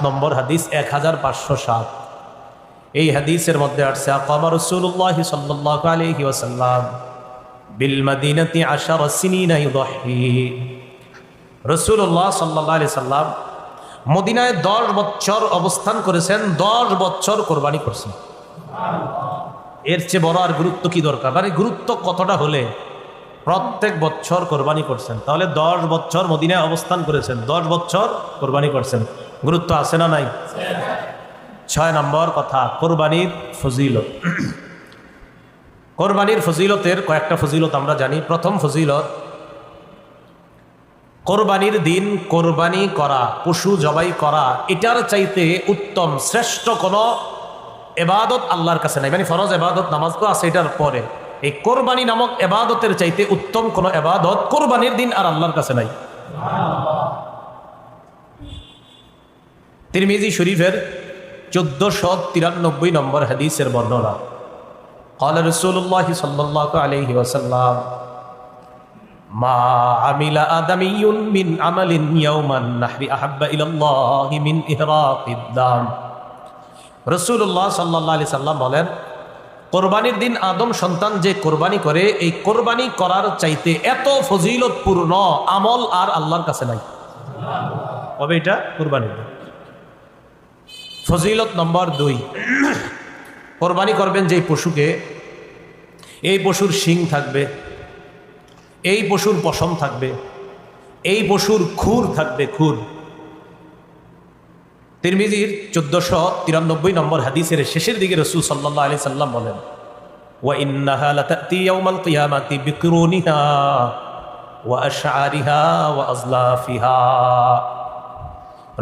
নম্বর হাদিস 1507। এই হাদিসের মধ্যে আসছে আকামা রাসূলুল্লাহ সাল্লাল্লাহু আলাইহি ওয়াসাল্লাম বিল মদিনাতি 10 সিনিনা ইউদাহি। রাসূলুল্লাহ সাল্লাল্লাহু আলাইহি সাল্লাম মদিনায় 10 বছর অবস্থান করেছেন, 10 বছর কোরবানি করছেন। এর চেয়ে বড় আর গুরুত্ব কি দরকার? মানে গুরুত্ব কতটা হলে প্রত্যেক বছর কোরবানি করছেন, তাহলে 10 বছর মদিনায় অবস্থান করেছেন, 10 বছর কোরবানি করছেন, গুরুত্ব আছে না নাই? 6 নম্বর কথা, কোরবানির ফজিলত। কোরবানির ফজিলতের কয়েকটা ফজিলত আমরা জানি। প্রথম ফজিলত, কোরবানির দিন কোরবানি করা, পশু জবাই করা, এটার চাইতে উত্তম শ্রেষ্ঠ কোনো এবাদত আল্লাহর কাছে নাই। মানে ফরজ এবাদত নামাজ তো আছে এটার পরে, এই কোরবানি নামক এবাদতের চাইতে উত্তম কোনো এবাদত কোরবানির দিন আর আল্লাহর কাছে নাই। তিরমিজি শরীফের 1493 নম্বর হাদিসের বর্ণনা, ক্বালা রাসূলুল্লাহ সাল্লাল্লাহু আলাইহি ওয়াসাল্লাম মা আমিলা আদামিয়ুন মিন আমালিন ইয়াওমান নাহরি আহাব্বা ইলাল্লাহি মিন ইহরাকিদ দাম। রাসূলুল্লাহ সাল্লাল্লাহু আলাইহি সাল্লাম বলেন, কোরবানির দিন আদম সন্তান যে কোরবানি করে, এই কোরবানি করার চাইতে এত ফজিলতপূর্ণ আমল আর আল্লাহর কাছে নাই। তবে এটা কোরবানির দিন। ফজিলত নম্বর 2, কোরবানি করবেন যেই পশুকে, এই পশুর শিং থাকবে, এই পশুর পশম থাকবে, এই পশুর খুর থাকবে, খুর। তিরমিজির 1493 নম্বর হাদিসের শেষের দিকে রাসূল সাল্লাল্লাহু আলাইহি সাল্লাম বলেন, ওয়া ইন্নাহা লাতাতি ইয়াউমাল কিয়ামাতি বিকুরুনিহা ওয়া আশআরিহা ওয়া আজলাফিহা।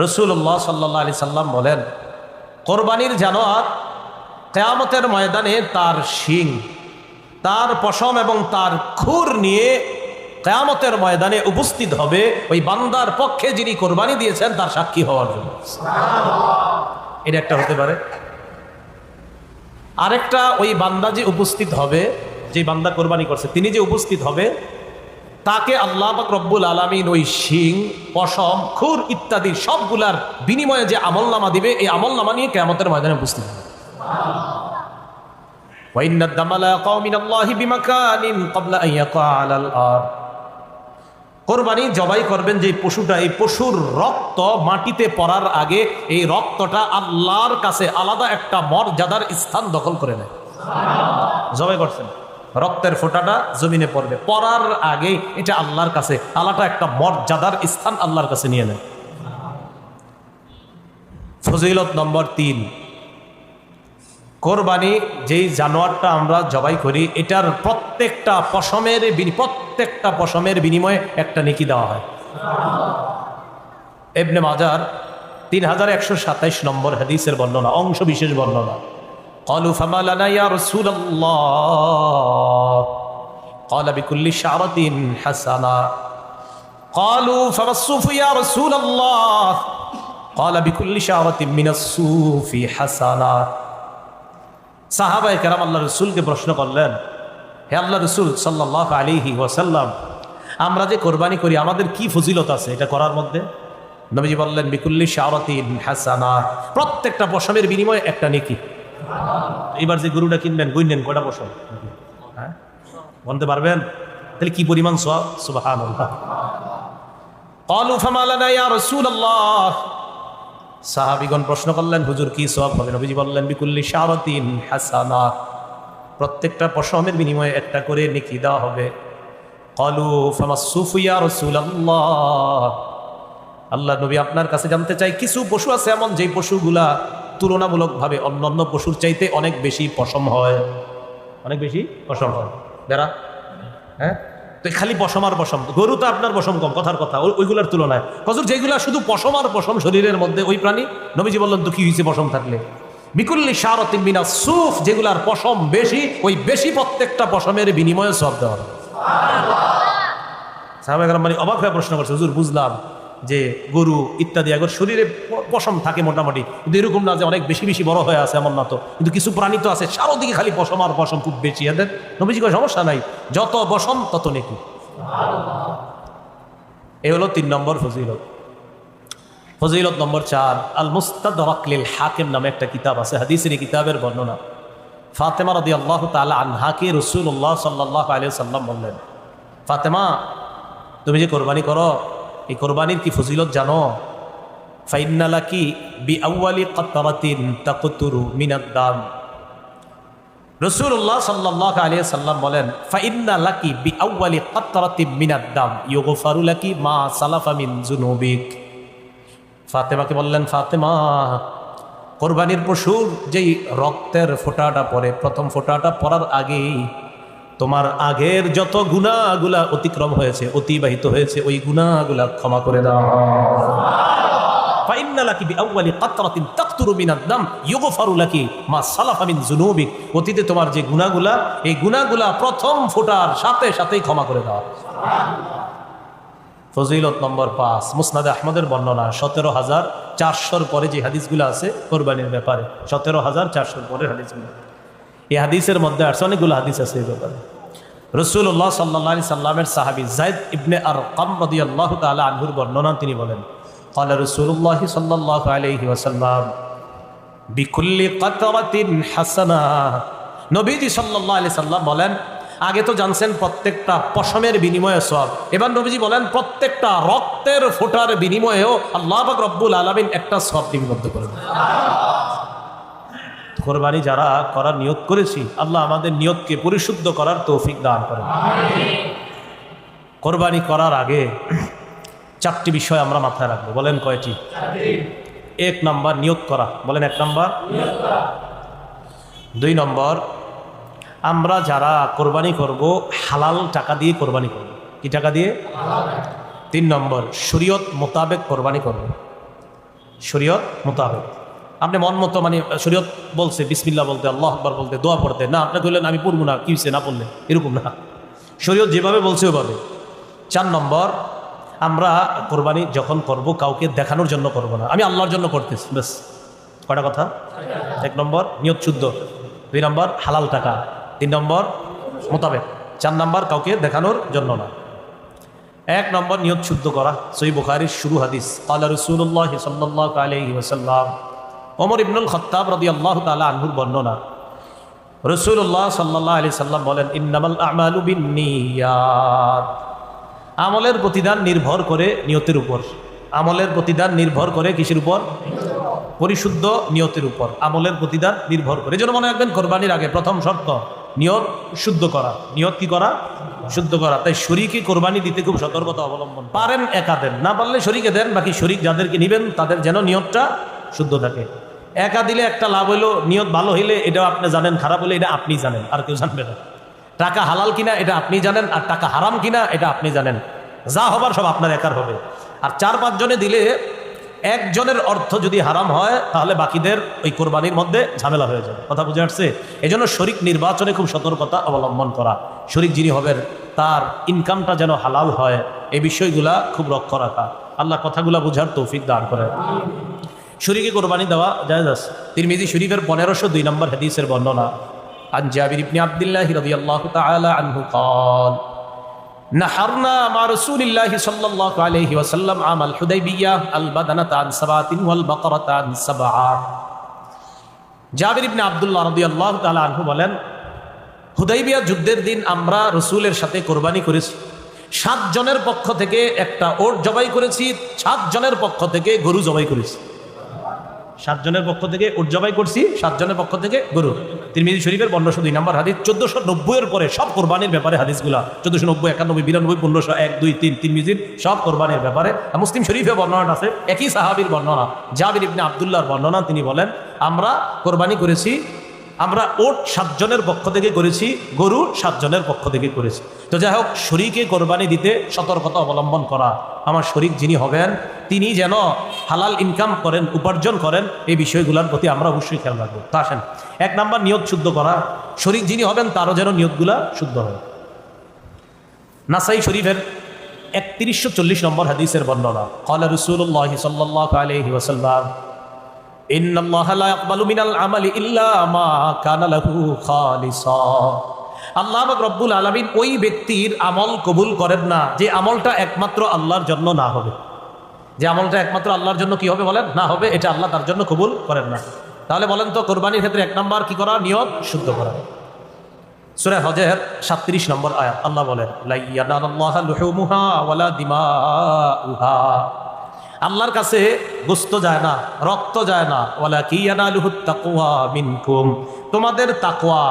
রাসূলুল্লাহ সাল্লাল্লাহু আলাইহি সাল্লাম বলেন, কোরবানির জানোয়ার কিয়ামতের ময়দানে তার শিং, তার পশম এবং তার খুর নিয়ে কিয়ামতের ময়দানে উপস্থিত হবে ওই বান্দার পক্ষে যিনি কোরবানি দিয়েছেন তার সাক্ষী হওয়ার জন্য। এটা একটা হতে পারে। আরেকটা, ওই বান্দা যে উপস্থিত হবে, যে বান্দা কোরবানি করছে তিনি যে উপস্থিত হবে, তাকে আল্লাহ পাক রব্বুল আলামিন ওই শিং, পশম, খুর ইত্যাদি সবগুলার বিনিময়ে যে আমলনামা দিবে, এই আমলনামা নিয়ে কিয়ামতের ময়দানে উপস্থিত হবে। ওয়াইন্নাদ দামা লা ইয়াকাউ মিনাল্লাহি বিমাকানিন ক্বাবলা আন ইয়াকা আলাল আরদ। কোরবানি জবাই করবেন যে পশুটা, এই পশুর রক্ত মাটিতে পড়ার আগে এই রক্তটা আল্লাহর কাছে আলাদা একটা মর্যাদার স্থান দখল করে নেয়। জবাই করছেন, রক্তের ফোঁটাটা জমিনে পড়বে, পড়ার আগে এটা আল্লাহর কাছে আলাদা একটা মর্যাদার স্থান আল্লাহর কাছে নিয়ে নেয়। ফজিলত নম্বর 3, কোরবানি যেই জানোয়ারটা আমরা জবাই করি, এটার প্রত্যেকটা পশমের বিনিময়ে একটা নেকি দেওয়া হয়। ইবনে মাজার 3127 নম্বর হাদিসের বর্ণনা, অংশ বিশেষ বর্ণনা, ক্বালু ফামা লানা ইয়া রাসূলুল্লাহ ক্বালা বিকুল্লি শারাতিন হাসানা। ক্বালু ফামাস সুফু ইয়া রাসূলুল্লাহ ক্বালা বিকুল্লি শারাতিন মিনাস সুফি হাসানা। সাহাবায়ে কেরাম আল্লাহ রসুলকে প্রশ্ন করলেন, হে আল্লাহ রসুল সাল্লাল্লাহু আলাইহি ওয়াসাল্লাম, আমরা যে কোরবানি করি আমাদের কি ফজিলত আছে এটা করার মধ্যে? নবীজি বললেন, বিকুল্লি শারাতিন হাসানা, প্রত্যেকটা পশমের বিনিময়ে একটা নেকি। এবার যে গরুটা কিনবেন, গুনলেন কয়টা পশম? হ্যাঁ, বলতে পারবেন? তাহলে কি পরিমাণ সওয়াব! সুবহানাল্লাহ। ক্বালু ফামা লানা ইয়া রাসূলুল্লাহ, সাহাবীগণ প্রশ্ন করলেন, হুজুর কি সওয়াব হবে? নবীজি বললেন, বিকুল্লি শারাতিন হাসানা, প্রত্যেকটা পশমের বিনিময়ে একটা করে নেকি দেওয়া হবে। ক্বালু ফামাস সুফু ইয়া রাসূলুল্লাহ, আল্লাহ নবী আপনার কাছে জানতে চাই, কিছু পশু আছে এমন যেই পশুগুলা তুলনামূলকভাবে অন্যান্য পশুর চাইতে অনেক বেশি পশম হয়, অনেক বেশি পশম হয়। বেড়া, হ্যাঁ, তো খালি পশম আর পশম, গরু তো আপনার পশম কম, কথার কথা, ওইগুলার তুলনায়। হুজুর যেগুলা শুধু পশম আর পশম শরীরের মধ্যে, ওই প্রাণী, নবীজি বললেন, তো কি হয়েছে পশম থাকলে? বিকুল্লি শারাতিন মিনাস সুফ, যেগুলার পশম বেশি, ওই বেশি প্রত্যেকটা পশমের বিনিময়ে সওয়াব দেওয়া হবে। সাহাবায়ে কেরাম মানে অবাক হয়ে প্রশ্ন করছে, হুজুর বুঝলাম যে গরু ইত্যাদি এগুলোর শরীরে পশম থাকে মোটামুটি, কিন্তু এরকম না যে অনেক বেশি বেশি বড় হয়ে আছে, এমন না তো। কিন্তু কিছু প্রাণী তো আছে চারদিকে খালি পশম আর পশম, খুব বেশি। এদের নবীজি কোনো সমস্যা নাই, যত পশম তত নেকি। এ হলো 3 নম্বর ফজিলত। ফজিলত নম্বর 4, আল মুস্তাদরাক লিল হাকিম নামে একটা কিতাব আছে, হাদিসের কিতাবের বর্ণনা। ফাতেমা রাদিয়াল্লাহু তাআলা আনহাকে রাসূলুল্লাহ সাল্লাল্লাহু আলাইহি ওয়াসাল্লাম বললেন, ফাতেমা তুমি যে কোরবানি করো, এই কোরবানির কি ফজিলত জানো? ফাইন্না লাকি বিআউয়ালি কাতরাতিন তাকতুরু মিনাদ দাম। রাসূলুল্লাহ সাল্লাল্লাহু আলাইহি ওয়াসাল্লাম বলেন, ফাইন্না লাকি বিআউয়ালি কাতরাতিন মিনাদ দাম ইউগফারু লাকি মা সালাফা মিন যুনুবিক। ফাতেমাকে বললেন, ফাতেমা কোরবানির পশুর যেই রক্তের ফোঁটাটা পড়ে, প্রথম ফোঁটাটা পড়ার আগেই তোমার আগের যত গুনাহগুলা অতিক্রম হয়েছে, অতিবাহিত হয়েছে, ওই গুনাহগুলা ক্ষমা করে দাও। ফাইন্না লাকি বিআউয়ালি কাতরাতিন তাকতুরু মিনাদ দাম ইউগফারু লাকি মা সালাফা মিন যুনুবিক। অতীতে তোমার যে গুনাহগুলা, এই গুনাহগুলা প্রথম ফোঁটার সাথে সাথেই ক্ষমা করে দাও। ফজিলত নম্বর 5, মুসনাদে আহমদের বর্ণনা, 17,400 পরে যে হাদিসগুলো আছে কোরবানির ব্যাপারে, 17,400 পরের হাদিসগুলো। এই হাদিসের মধ্যে আসছে অনেকগুলো হাদিস আছে এই ব্যাপারে। রাসূলুল্লাহ সাল্লাল্লাহু আলাইহি সাল্লামের সাহাবী যায়েদ ইবনে আরকাম রাদিয়াল্লাহু তাআলা আনহুর বর্ণনা, তিনি বলেন, ক্বালা রাসূলুল্লাহ সাল্লাল্লাহু আলাইহি ওয়াসাল্লাম বিকুল্লি কাতরাতিন হাসানা। নবীজি সাল্লাল্লাহু আলাইহি সাল্লাম বলেন, আগে তো জানছেন প্রত্যেকটা পশমের বিনিময়ে সওয়াব, এবার নবীজি বলেন প্রত্যেকটা রক্তের ফোঁটার বিনিময়েও আল্লাহ পাক রব্বুল আলামিন একটা সওয়াব লিপিবদ্ধ করে দেন। কোরবানি যারা করার নিয়ত করেছি, আল্লাহ আমাদের নিয়তকে পরিশুদ্ধ করার তৌফিক দান করেন। কোরবানি করার আগে 4টি বিষয় আমরা মাথায় রাখবো। বলেন কয়টি? 1 নম্বর নিয়ত করা। বলেন 1 নম্বর। 2 নম্বর, আমরা যারা কোরবানি করব হালাল টাকা দিয়ে কোরবানি করব। কি টাকা দিয়ে? 3 নম্বর, শরীয়ত মোতাবেক কোরবানি করব। শরীয়ত মোতাবেক, আপনি মন মতো, মানে শরীয়ত বলছে বিসমিল্লাহ বলতে, আল্লাহু আকবার বলতে, দোয়া পড়তে, না আপনি বললেন আমি পড়বো না, কি হয়েছে না পড়লে, এরকম না, শরীয়ত যেভাবে বলছে ওভাবে। 4 নম্বর, আমরা কোরবানি যখন করব কাউকে দেখানোর জন্য করব না, আমি আল্লাহর জন্য করতেছি, ব্যাস। কয়টা কথা? 1 নম্বর নিয়ত শুদ্ধ, 2 নম্বর হালাল টাকা, 3 নম্বর মোতাবেক, 4 নম্বর কাউকে দেখানোর জন্য না। 1 নম্বর নিয়ত শুদ্ধ করা। সহিহ বুখারীর শুরু হাদিস, ক্বালা রাসূলুল্লাহ সাল্লাল্লাহু আলাইহি ওয়াসাল্লাম, ওমর ইবনুল খাত্তাব রাদিয়াল্লাহু তাআলা আনহুর বর্ণনা, রাসূলুল্লাহ সাল্লাল্লাহু আলাইহি সাল্লাম বলেন, ইন্নামাল আ'মালু বিন্নিয়াত। আমলের প্রতিদান নির্ভর করে নিয়তের উপর। আমলের প্রতিদান নির্ভর করে কিসের উপর? পরিশুদ্ধ নিয়তের উপর আমলের প্রতিদান নির্ভর করে। এজন্য মনে রাখবেন, কোরবানির আগে প্রথম শর্ত নিয়ত শুদ্ধ করা। নিয়ত কি করা? শুদ্ধ করা। তাই শরীকে কোরবানি দিতে খুব সতর্কতা অবলম্বন। পারেন একা দেন, না পারলে শরীকে দেন, বাকি শরীক যাদেরকে নেবেন তাদের যেন নিয়তটা শুদ্ধ থাকে। একা দিলে একটা লাভ হইলো, নিয়ত ভালো হইলে এটাও আপনি জানেন, খারাপ হলে এটা আপনি জানেন, আর কেউ জানবে না। টাকা হালাল কিনা এটা আপনি জানেন, আর টাকা হারাম কিনা এটা আপনি জানেন। যা হবার সব আপনার একার হবে। আর 4-5 জনে দিলে একজনের অর্থ যদি হারাম হয়, তাহলে বাকিদের ওই কোরবানির মধ্যে ঝামেলা হয়ে যাবে। কথা বুঝে আসছে? এই জন্য শরীক নির্বাচনে খুব সতর্কতা অবলম্বন করা। শরীক যিনি হবেন তার ইনকামটা যেন হালাল হয়, এই বিষয়গুলা খুব লক্ষ্য রাখা। আল্লাহ কথাগুলা বুঝার তৌফিক দান করেন। শরীকে কোরবানি দেওয়া জায়েজ আছে। তিরমিজি শরীফের 1502 নম্বর হাদিসের বর্ণনা, আন জাবির ইবনে আব্দুল্লাহ রাদিয়াল্লাহু তাআলা আনহু قال نحرنا مع رسول الله صلى الله عليه وسلم عام الحديبية البدنة عن 7 والبقرة عن 7। জাবির ইবনে আব্দুল্লাহ রাদিয়াল্লাহু তাআলা আনহু বলেন, হুদাইবিয়া যুদ্ধের দিন আমরা রাসূলের সাথে কোরবানি করেছি। 7 জনের পক্ষ থেকে একটা ওট জবাই করেছি, 7 জনের পক্ষ থেকে গরু জবাই করেছি। 7 জনের পক্ষ থেকে উট জবাই করছি, 7 জনের পক্ষ থেকে গরু। তিরমিজি শরীফের 1502 নম্বর হাদিস। 1490 এর পরে সব কোরবানির ব্যাপারে হাদিসগুলা, 1490, 91, 92, 1500, 1, 2, 3 তিরমিজির সব কোরবানির ব্যাপারে। মুসলিম শরীফে বর্ণনা আছে, একই সাহাবীর বর্ণনা, জাবির ইবনে আব্দুল্লাহর বর্ণনা। তিনি বলেন, আমরা কোরবানি করেছি, আমরা ওট 7 জনের পক্ষ থেকে করেছি, গরু 7 জনের পক্ষ থেকে করেছি। তো যাই হোক, শরীকে কোরবানি দিতে সতর্কতা অবলম্বন করা। আমার শরীক যিনি হবেন তিনি যেন হালাল ইনকাম করেন, উপার্জন করেন, এই বিষয়গুলোর প্রতি আমরা অবশ্যই খেয়াল রাখবো। তা আসেন, 1 নম্বর নিয়ত শুদ্ধ করা। শরীক যিনি হবেন তারও যেন নিয়তগুলা শুদ্ধ হয়। নাসাই শরীফের 3140 নম্বর হাদিসের বর্ণনা, ক্বালা রাসূলুল্লাহ সাল্লাল্লাহু আলাইহি ওয়াসাল্লাম, ইন্নাল্লাহা লা ইয়াকবালু মিনাল আমালি ইল্লা মা কানা লাহু খালিসা। আল্লাহ পাক রব্বুল আলামিন ওই ব্যক্তির আমল কবুল করেন না যে আমলটা একমাত্র আল্লাহর জন্য না হবে। যে আমলটা একমাত্র আল্লাহর জন্য কি হবে বলেন, না হবে, এটা আল্লাহ তার জন্য কবুল করেন না। তাহলে বলেন তো কোরবানির ক্ষেত্রে 1 নাম্বার কি করা? নিয়ত শুদ্ধ করা। সূরা হজের 37 নম্বর আয়াত আল্লাহ বলেন, লা ইয়ানালাল্লাহু লুহুমুহা ওয়ালা দিমাউহা, আল্লাহর কাছে গোশত যায় না, রক্ত যায় না, ওয়ালাকিন ইয়ানালুহুত তাকওয়া মিনকুম, তোমাদের তাকওয়া,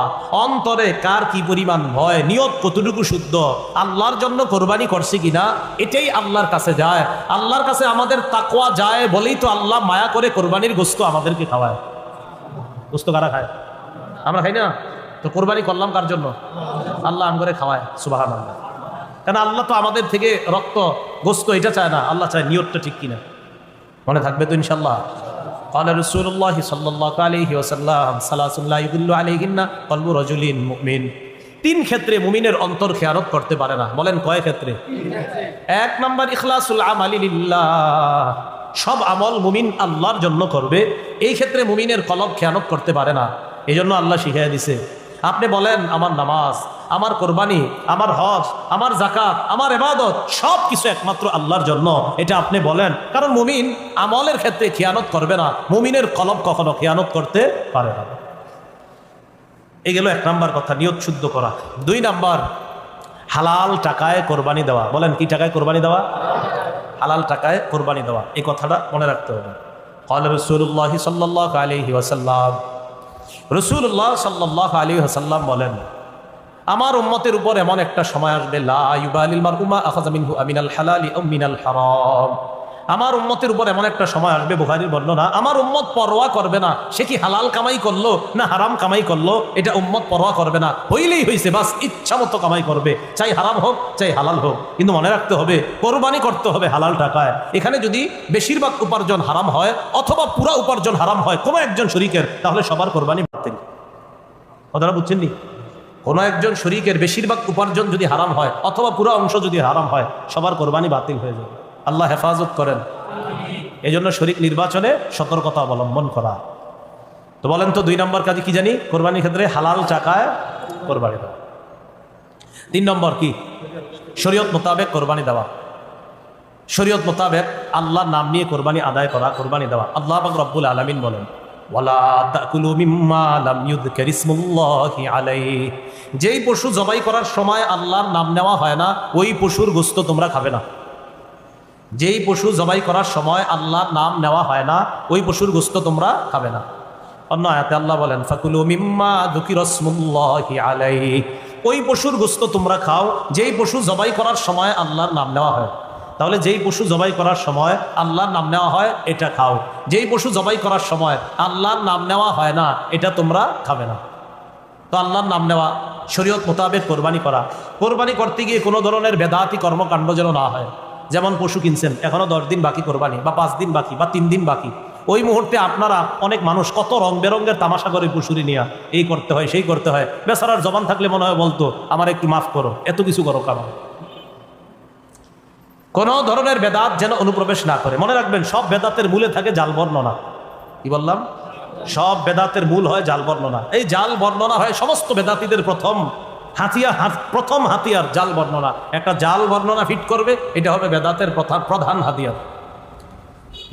অন্তরে কার কি পরিমাণ ভয়, নিয়ত কতটুকু শুদ্ধ, আল্লাহর জন্য কোরবানি করছি কিনা, এটাই আল্লাহর কাছে যায়। আল্লাহর কাছে আমাদের তাকওয়া যায় বলেই তো আল্লাহ মায়া করে কোরবানির গোশত আমাদেরকে খাওয়ায়। গোশত কারা খায়? আমরা খাই না? তো কোরবানি করলাম কার জন্য? আল্লাহ আমগরে খাওয়ায়, সুবহানাল্লাহ। কারণ আল্লাহ তো আমাদের থেকে রক্ত গোশত এটা চায় না, আল্লাহ চায় নিয়তটা ঠিক কিনা। মনে থাকবে তো ইনশাআল্লাহ? قال رسول الله صلى الله عليه وسلم ثلاث لا يضل عليهن قلب رجل مؤمن, 3 ক্ষেত্রে মুমিনের অন্তর খেয়ানত করতে পারে না। বলেন কয় ক্ষেত্রে? 1 নাম্বার ইখলাসুল আমালি লিল্লাহ, সব আমল মুমিন আল্লাহর জন্য করবে, এই ক্ষেত্রে মুমিনের কলব খেয়ানত করতে পারে না। এই জন্য আল্লাহ শিখিয়ে দিছে। আপনি বলেন আমার নামাজ, আমার কোরবানি, আমার হজ, আমার যাকাত, আমার ইবাদত সব কিছু একমাত্র আল্লাহর জন্য, এটা আপনি বলেন। কারণ মুমিন আমলের ক্ষেত্রে খেয়ানত করবে না, মুমিনের কলব কখনো খেয়ানত করতে পারে না। এই গেল 1 নাম্বার কথা, নিয়ত শুদ্ধ করা। 2 নাম্বার হালাল টাকায় কোরবানি দেওয়া। বলেন কি টাকায় কোরবানি দেওয়া? হালাল টাকায় কোরবানি দেওয়া, এই কথাটা মনে রাখতে হবে। قال رسول الله صلى الله عليه وسلم, রাসূলুল্লাহ সাল্লাল্লাহু আলাইহি ওয়াসাল্লাম বলেন, আমার উম্মতের উপর এমন একটা সময় আসবে, লা ইউবালিল মারউ মা আখাযা মিনহু আমিনাল হালালি আও মিনাল হারাম, আমার উম্মতের উপর এমন একটা সময় আসবে, বুখারীর বর্ণনা, আমার উম্মত পরোয়া করবে না সে কি হালাল কামাই করলো না হারাম কামাই করলো, এটা উম্মত পরোয়া করবে না, হইলেই হইছে, বাস ইচ্ছা মতো কামাই করবে, চাই হারাম হোক চাই হালাল হোক। কিন্তু মনে রাখতে হবে কোরবানি করতে হবে হালাল টাকায়। এখানে যদি বেশিরভাগ উপার্জন হারাম হয় অথবা পুরা উপার্জন হারাম হয় কোনো একজন শরীকের, তাহলে সবার কোরবানি বাতিল। কথাটা বুঝছেন নি? কোনো একজন শরীকের বেশিরভাগ উপার্জন যদি হারাম হয় অথবা পুরো অংশ যদি হারাম হয়, সবার কোরবানি বাতিল হয়ে যাবে। আল্লাহ হেফাজত করেন। এই জন্য শরীক নির্বাচনে সতর্কতা অবলম্বন করা। তো বলেন তো 2 নম্বর কাজে কি জানি? কোরবানির ক্ষেত্রে হালাল টাকায় কোরবানি দেওয়া। 3 নম্বর কি? শরীয়ত মোতাবেক কোরবানি দেওয়া। শরীয়ত মোতাবেক আল্লাহর নাম নিয়ে কোরবানি আদায় করা, কোরবানি দেওয়া। আল্লাহ পাক রব্বুল আলামিন বলেন, ওয়ালা তাকুলু মিম্মা লাম ইউযকার ইসমুল্লাহি আলাইহি, যেই পশু জবাই করার সময় আল্লাহর নাম নেওয়া হয় না ওই পশুর গোশত তোমরা খাবে না। যেই পশু জবাই করার সময় আল্লাহর নাম নেওয়া হয় না ওই পশুর গোশত তোমরা খাবে না। অন্য আয়াতে আল্লাহ বলেন, ফাকুলু মিম্মা যুকিরা ইসমুল্লাহি আলাইহি, ওই পশুর গোশত তোমরা খাও যেই পশু জবাই করার সময় আল্লাহর নাম নেওয়া হয়। তাহলে যেই পশু জবাই করার সময় আল্লাহর নাম নেওয়া হয় এটা খাও, যেই পশু জবাই করার সময় আল্লাহর নাম নেওয়া হয় না এটা তোমরা খাবে না। তো আল্লাহর নাম নেওয়া, শরীয়ত মোতাবেক কোরবানি করা। কোরবানি করতে গিয়ে কোনো ধরনের বেদাতি কর্মকাণ্ড যেন না হয়। যেমন পশু কিনছেন, এখনো 10 দিন বাকি কোরবানি, বা 5 দিন বাকি, বা 3 দিন বাকি, ওই মুহূর্তে আপনারা অনেক মানুষ কত রং বেরঙ্গের তামাশা করে পশুরি নিয়ে এই করতে হয় সেই করতে হয়। বেচারার জবান থাকলে মনে হয় বলতো আমার একটু মাফ করো, এত কিছু করো কারণ কোন ধরনের বেদাত যেন অনুপ্রবেশ না করে। মনে রাখবেন সব বেদাতের মূলে থাকে জাল বর্ণনা। কি বললাম? সব বেদাতের মূল হয় জাল বর্ণনা। এই জাল বর্ণনা হয় সমস্ত বেদাতীদের প্রথম হাতিয়ার জাল বর্ণনা। একটা জাল বর্ণনা ফিট করবে, এটা হবে বেদাতের প্রধান হাতিয়ার।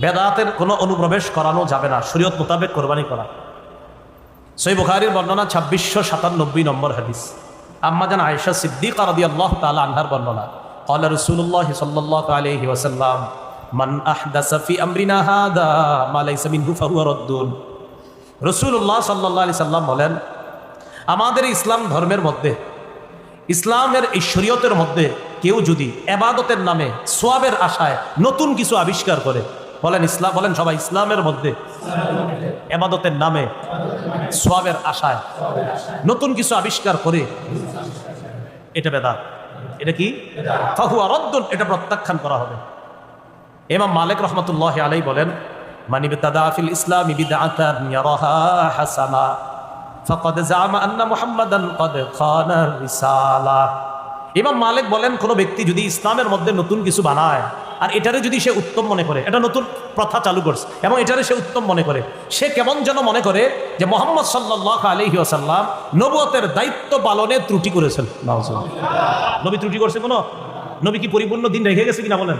বেদাতের কোনো অনুপ্রবেশ করানো যাবে না, শরীয়ত মোতাবেক কোরবানি করা। সহিহ বুখারীর বর্ণনা 2697 নম্বর হাদিস, আম্মা জান আয়েশা সিদ্দিকা রাদিয়াল্লাহু তাআলা আনহার বর্ণনা, قال رسول الله صلى الله عليه وسلم من احدث في امرنا هذا ما ليس منه فهو رد। রাসূলুল্লাহ সাল্লাল্লাহু আলাইহি সাল্লাম বলেন, আমাদের ইসলাম ধর্মের মধ্যে, ইসলামের এই শরীয়তের মধ্যে কেউ যদি ইবাদতের নামে সওয়াবের আশায় নতুন কিছু আবিষ্কার করে, বলেন ইসলাম, বলেন সবাই, ইসলামের মধ্যে ইবাদতের নামে সওয়াবের আশায় নতুন কিছু আবিষ্কার করে, এটা বেদাত। এটা কি? ফাহুয়া রদ্দুন, এটা প্রত্যাখ্যান করা হবে। ইমাম মালিক রাহমাতুল্লাহি আলাইহি বলেন, মান ইবতাদা ফিল ইসলামি বিদআতান ইয়ারাহা হাসানা ফাকাদ জামা আন্না মুহাম্মাদান ক্বাদ খানা রিসালা। ইমাম মালিক বলেন, কোন ব্যক্তি যদি ইসলামের মধ্যে নতুন কিছু বানায় আর এটারে যদি সে উত্তম মনে করে, এটা নতুন প্রথা চালু করছে এবং এটারে সে উত্তম মনে করে, সে কেমন যেন মনে করে যে মুহাম্মদ সাল্লাল্লাহু আলাইহি ওয়াসাল্লাম নবুয়তের দায়িত্ব পালনে ত্রুটি করেছেন। নবী ত্রুটি করছে কোনো? নবী কি পরিপূর্ণ দিন রেখে গেছে কিনা বলেন?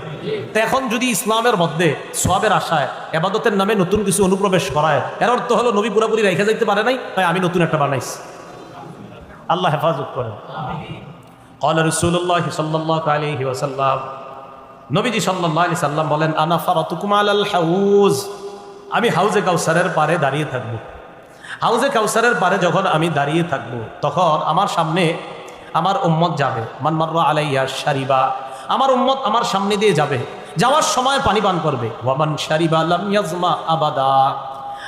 তো এখন যদি ইসলামের মধ্যে সওয়াবের আশায় ইবাদতের নামে নতুন কিছু অনুপ্রবেশ করায়, এর অর্থ হলো নবী পুরোপুরি রেখে যাইতে পারে নাই, তাই আমি নতুন একটা বানাইছি। আল্লাহ হেফাজত করেন। ক্বালা রাসূলুল্লাহ সাল্লাল্লাহু আলাইহি ওয়াসাল্লাম, নবীজি সাল্লাল্লাহু আলাইহি সাল্লাম বলেন, আনা ফারাতুকুম আলাল হাউজ, আমি হাউজে কাউসারের পারে দাঁড়িয়ে থাকবো। হাউজে কাউসারের পারে যখন আমি দাঁড়িয়ে থাকবো, তখন আমার সামনে আমার উম্মত যাবে। মান মাররা আলাইয়া শারিবা, আমার উম্মত আমার সামনে দিয়ে যাবে, যাওয়ার সময় পানি পান করবে। ওয়ামান শারিবা লাম ইয়াজমা আবাদা,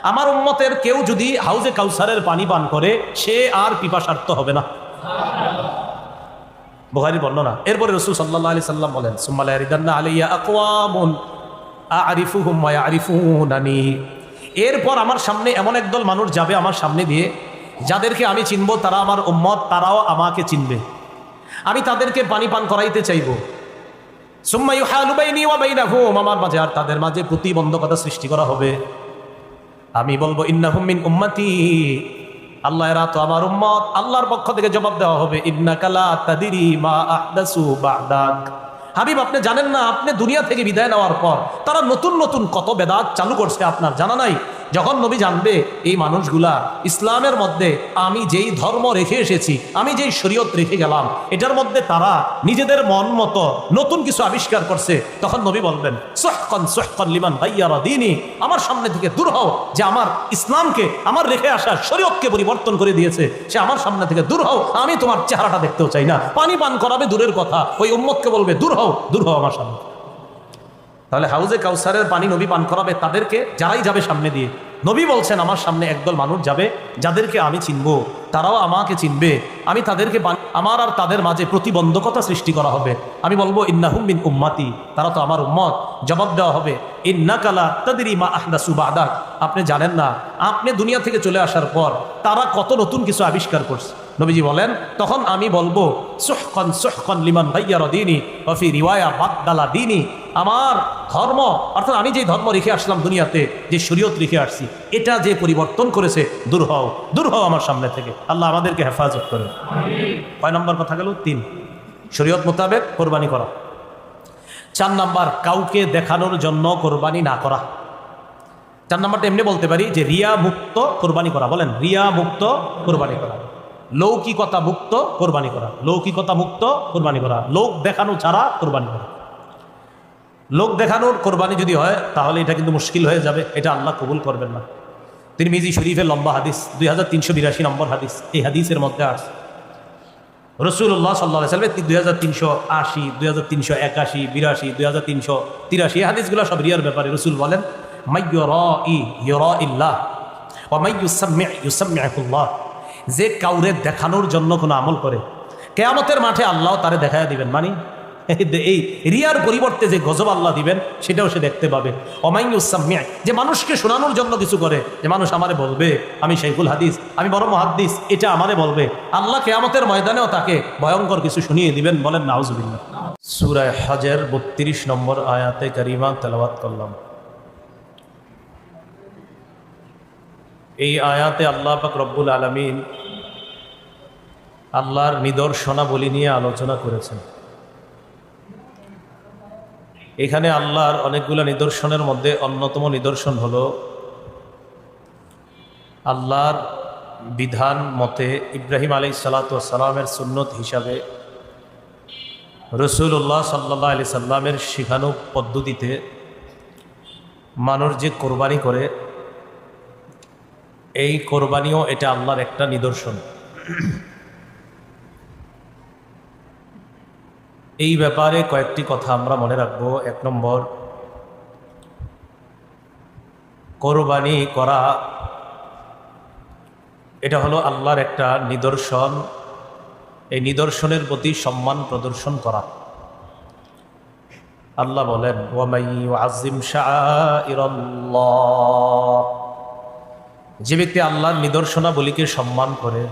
আমার উম্মতের কেউ যদি হাউজে কাউসারের পানি পান করে, সে আর পিপাসার্ত হবে না। বুখারীর বর্ণনা। এরপরে রাসূল সাল্লাল্লাহু আলাইহি সাল্লাম বলেন, সুম্মা লা ইয়ারিদান্না আলাইয়া আকওয়ামুন আ'রিফুহুম ওয়া ইয়ারিফুনানি, এরপর আমার সামনে এমন একদল মানুষ যাবে আমার সামনে দিয়ে, যাদেরকে আমি চিনব, তারা আমার উম্মত, তারাও আমাকে চিনবে। আমি তাদেরকে পানি পান করাইতে চাইব। সুম্মা ইউহালু বাইনি ওয়া বাইনাহুম, আমার মাঝে আর তাদের মাঝে প্রতিবন্ধকতা সৃষ্টি করা হবে। আমি বলবো, ইন্নাহুম মিন উম্মতি, আল্লাহ এরা তো আমার উম্মত। আল্লাহর পক্ষ থেকে জবাব দেওয়া হবে, ইন্নাকা লা তাদরি মা আহদাসু বা'দাক, হাবিব আপনি জানেন না, আপনি দুনিয়া থেকে বিদায় নেওয়ার পর তারা নতুন নতুন কত বেদাত চালু করছে, আপনার জানা নাই। যখন নবী জানবে এই মানুষগুলা ইসলামের মধ্যে আমি যেই ধর্ম রেখে এসেছি, আমি যেই শরীয়ত রেখে গেলাম, এটার মধ্যে তারা নিজেদের মন মতো নতুন কিছু আবিষ্কার করছে, তখন নবী বলবেন, সুহকান সুহকান লিমান গায়্যারা দীনি, আমার সামনে থেকে দূর হও, যে আমার ইসলামকে, আমার রেখে আসা শরীয়তকে পরিবর্তন করে দিয়েছে, সে আমার সামনে থেকে দূর হও, আমি তোমার চেহারাটা দেখতেও চাই না। পানি পান করাবে দূরের কথা, ওই উম্মতকে বলবে, দূর হও, দূর হও আমার সামনে। তাহলে হাউজে কাউসারের পানি নবী পান করাবে তাদেরকে, যারাই যাবে সামনে দিয়ে। নবী বলছেন, আমার সামনে একদল মানুষ যাবে, যাদেরকে আমি চিনব, তারাও আমাকে চিনবে। আমি তাদেরকে, আমার আর তাদের মাঝে প্রতিবন্ধকতা সৃষ্টি করা হবে। আমি বলবো, ইন্নাহুম মিন উম্মতি, তারা তো আমার উম্মত। জবাব দেওয়া হবে, ইন্নাকা লা তাদরি মা আহদাসু বা'দাক, আপনি জানেন না, আপনি দুনিয়া থেকে চলে আসার পর তারা কত নতুন কিছু আবিষ্কার করছে। নবীজি বলেন, তখন আমি বলবো, সুহকান সুহকান লিমান গায়্যারা দীনি ওয়া ফি রিওয়ায়া বাদদালা দীনি, আমার ধর্ম, অর্থাৎ আমি যে ধর্ম রেখে আসলাম দুনিয়াতে, যে শরীয়ত রেখে আসছি, এটা যে পরিবর্তন করেছে, দূর হও, দূর হও আমার সামনে থেকে। আল্লাহ আমাদেরকে হেফাজত করে। কয় নম্বর কথা গেল? 3, শরীয়ত মোতাবেক কোরবানি করা। 4 নাম্বার, কাউকে দেখানোর জন্য কোরবানি না করা। 4 নাম্বারটা এমনি বলতে পারি যে রিয়া মুক্ত কোরবানি করা। বলেন, রিয়া মুক্ত কোরবানি করা, লৌকিকতা মুক্ত কোরবানি করা, লৌকিকতা মুক্ত কোরবানি করা, লোক দেখানো ছাড়া কোরবানি করা। লোক দেখানোর কোরবানি যদি হয়, তাহলে এটা কিন্তু মুশকিল হয়ে যাবে, এটা আল্লাহ কবুল করবেন না। তিরমিজি শরীফের লম্বা হাদিস, 2382 নম্বর হাদিস, এই হাদিসের মধ্যে আসে রাসূলুল্লাহ সাল্লাল্লাহু আলাইহি ওয়াসাল্লাম 2380, 2381, 82, 2383, এই হাদিসগুলো সব রিয়ার ব্যাপারে। রাসূল বলেন, মাইয়ুরাই ইউরাইল্লাহ ওয়া মাইয়ুসাম্মি ইউসাম্মিহুল্লাহ, যে কাউরে দেখানোর জন্য কোনো আমল করে, কিয়ামতের মাঠে আল্লাহ তারে দেখায়া দিবেন। মানে এই রিয়ার পরিবর্তে যে গজব আল্লাহ দিবেন, সেটাও সে দেখতে পাবে। ওমাইয়ুসাম্মি, যে মানুষকে শোনানোর জন্য কিছু করে, যে মানুষ আমারে বলবে আমি শাইখুল হাদিস, আমি বড় মুহাদ্দিস, এটা আমারে বলবে, আল্লাহ কিয়ামতের ময়দানেও তাকে ভয়ঙ্কর কিছু শুনিয়ে দিবেন। বলেন নাউজুবিল্লাহ। সূরা হজের 32 নম্বর আয়াতে কারিমা তেলাওয়াত করলাম। এই আয়াতে আল্লাহ পাক রব্বুল আলামিন আল্লাহর নিদর্শনাবলী নিয়ে আলোচনা করেছেন। এখানে আল্লাহর অনেকগুলো নিদর্শনের মধ্যে অন্যতম নিদর্শন হলো আল্লাহর বিধান মতে ইব্রাহিম আলাইহিস সালাতু ওয়াস সালামের সুন্নত হিসাবে রাসূলুল্লাহ সাল্লাল্লাহু আলাইহি সাল্লামের শিখানো পদ্ধতিতে মানুষ যে কোরবানি করে, এই কোরবানিও এটা আল্লাহর একটা নিদর্শন। এই ব্যাপারে কয়েকটি কথা আমরা মনে রাখবো। 1 নম্বর, কোরবানি করা এটা হলো আল্লাহর একটা নিদর্শন। এই নিদর্শনের প্রতি সম্মান প্রদর্শন করা। আল্লাহ বলেন, ওয়ামাই ইউআযিম শাআইরাল্লাহ, যে ব্যক্তি আল্লাহর নিদর্শনাবলীকে সম্মান করে,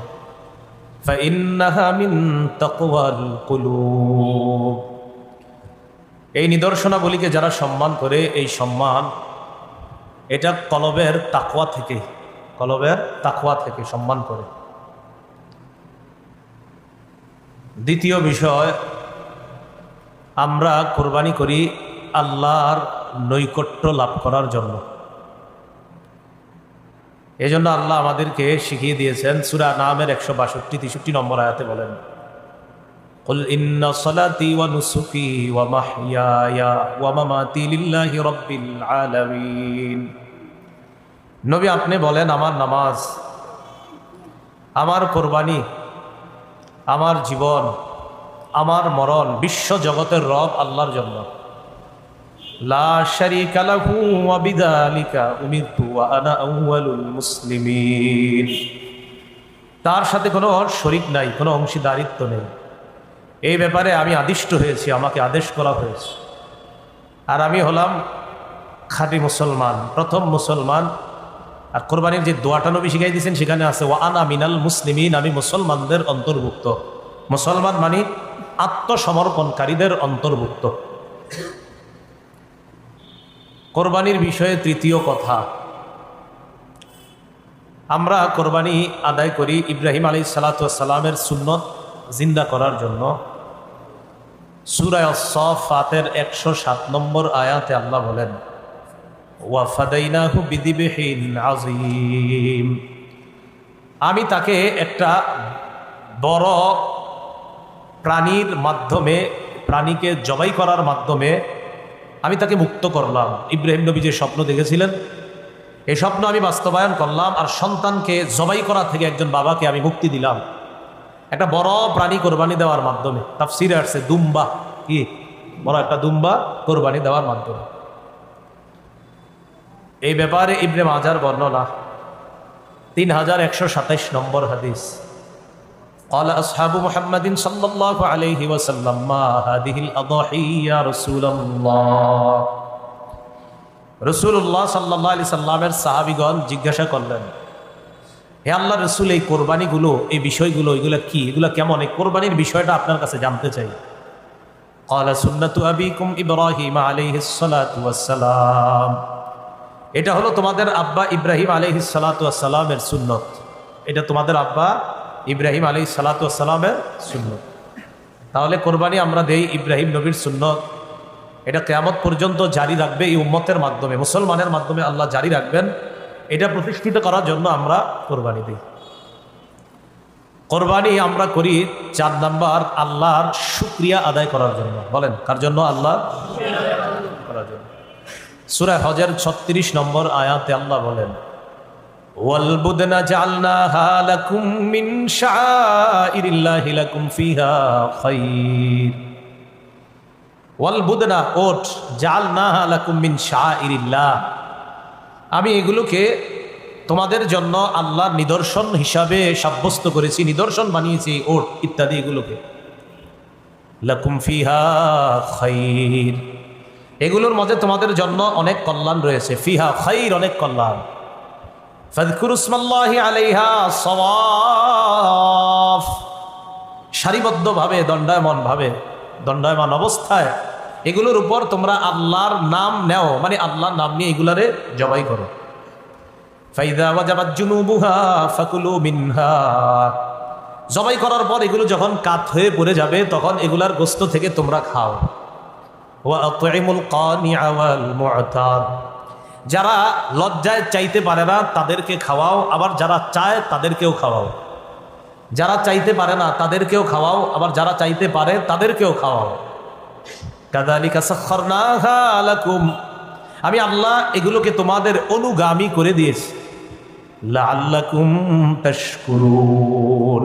ফাইন্নাহা মিন তাকওয়াল কুলুব, এই নিদর্শনাবলীকে যারা সম্মান করে, এই সম্মান এটা কলবের তাকওয়া থেকে, কলবের তাকওয়া থেকে সম্মান করে। দ্বিতীয় বিষয়, আমরা কোরবানি করি আল্লাহর নৈকট্য লাভ করার জন্য। এই জন্য আল্লাহ আমাদেরকে শিখিয়ে দিয়েছেন সূরা নামের 162-63 নম্বর আয়াতে বলেন, কুল ইন্না সালাতি ওয়া নুসুকি ওয়া মাহইয়ায়া ওয়া মামাতি লিল্লাহি রাব্বিল আলামিন। নবী আপনি বলেন, আমার নামাজ, আমার কোরবানি, আমার জীবন, আমার মরণ বিশ্ব জগতের রব আল্লাহর জন্য। লা শারীকা লাহু ওয়া বিযালিকা উমিরতু ওয়া আনা আউয়ালুল মুসলিমিন। তার সাথে কোনো শরীক নাই, কোনো অংশীদারিত্ব নেই। এই ব্যাপারে আমি আদিষ্ট হয়েছি, আমাকে আদেশ করা হয়েছে। আর আমি হলাম খাঁটি মুসলমান, প্রথম মুসলমান। আর কোরবানির যে দোয়াটা নবী শিখাই দিয়েছেন সেখানে আছে ওয়া আনা মিনাল মুসলিমিন, আমি মুসলমানদের অন্তর্ভুক্ত। মুসলমান মানে আত্মসমর্পণকারীদের অন্তর্ভুক্ত। কোরবানির বিষয়ে তৃতীয় কথা, আমরা কোরবানি আদায় করি ইব্রাহিম আলাইহিস সালাতু ওয়াস সালামের সুন্নত জিন্দা করার জন্য। সূরা আস-সাফফাতের 107 নম্বর আয়াতে আল্লাহ বলেন, ওয়া ফাদাইনাহু বিযিবহিন আযীম। আমি তাকে একটা বড় প্রাণীর মাধ্যমে, প্রাণীকে জবাই করার মাধ্যমে আমি তাকে মুক্ত করলাম। ইব্রাহিম নবী যে স্বপ্ন দেখেছিলেন, এই স্বপ্ন আমি বাস্তবায়ন করলাম। আর সন্তানকে জবাই করা থেকে একজন বাবাকে আমি মুক্তি দিলাম একটা বড় প্রাণী কোরবানি দেওয়ার মাধ্যমে। তাফসীরে আসছে দুম্বা, কি বড় একটা দুম্বা কোরবানি দেওয়ার মাধ্যমে। এই ব্যাপারে ইবনে মাজার বর্ণনা 3127 নম্বর হাদিস। قال أصحاب محمد صلى الله عليه وسلم ما هذه الأضاحي يا رسول الله। রাসূলুল্লাহ সাল্লাল্লাহু আলাইহি সাল্লামের সাহাবীগণ জিজ্ঞাসা করলেন, হে আল্লাহর রাসূল, এই কোরবানিগুলো, এই বিষয়গুলো, এগুলো কি, এগুলো কেমন? এই কোরবানির বিষয়টা আপনার কাছে জানতে চাই। قال سنة أبيكم إبراهيم عليه الصلاة والسلام। এটা হলো তোমাদের আব্বা ইব্রাহিম আলাইহিস সালাতু ওয়াস সালামের সুন্নত। এটা তোমাদের আব্বা ইব্রাহিম আলাইহিস সালাতু ওয়াস সালামের সুন্নত। তাহলে কোরবানি আমরা দেই ইব্রাহিম নবীর সুন্নত। এটা কিয়ামত পর্যন্ত জারি রাখবে এই উম্মতের মাধ্যমে, মুসলমানের মাধ্যমে আল্লাহ জারি রাখবেন। এটা প্রতিষ্ঠিত করার জন্য আমরা কোরবানি দিই। কোরবানি আমরা করি 4 নাম্বার, আল্লাহর শুকরিয়া আদায় করার জন্য। বলেন, কার জন্য? আল্লাহ করার জন্য। সূরা হজের 36 নম্বর আয়াতে আল্লাহ বলেন, ওয়াল বুদনা জাআলনাহা লাকুম মিন শাআইরিল্লাহি লাকুম ফিহা খায়র। ওয়াল বুদনা, ওট, জাআলনাহা লাকুম মিন শাআইরিল্লাহ, আমি এগুলোকে তোমাদের জন্য আল্লাহর নিদর্শন হিসাবে সাব্যস্ত করেছি, নিদর্শন বানিয়েছি, ওট ইত্যাদি এগুলোকে। লাকুম ফিহা খায়র, এগুলোর মধ্যে তোমাদের জন্য অনেক কল্যাণ রয়েছে। ফিহা খায়র, অনেক কল্যাণ। ফাযকুরু ইসমাল্লাহি আলাইহা সাওয়াফ, সারিবদ্ধভাবে, দণ্ডায়মান অবস্থায় এগুলোর উপর তোমরা আল্লাহর নাম নেও, মানে আল্লাহর নাম নিয়ে এগুলারে জবাই করো। ফাইদা ওয়াজাবাত জুনুবুহা ফাকুলু মিনহা, জবাই করার পর এগুলো যখন কাত হয়ে পড়ে যাবে তখন এগুলার গোশত থেকে তোমরা খাও। ওয়া আত'ইমুল কানিআ ওয়াল মু'তার, যারা লজ্জায় চাইতে পারে না তাদেরকে খাওয়াও, আবার যারা চায় তাদেরকেও খাওয়াও। যারা চাইতে পারে না তাদেরকেও খাওয়াও, আবার যারা চাইতে পারে তাদেরকেও খাওয়াও। কাযালিকা সাখখারনাহা লাকুম, আমি আল্লাহ এগুলোকে তোমাদের অনুগামী করে দিয়েছি। লাআল্লাকুম তাশকুরুন।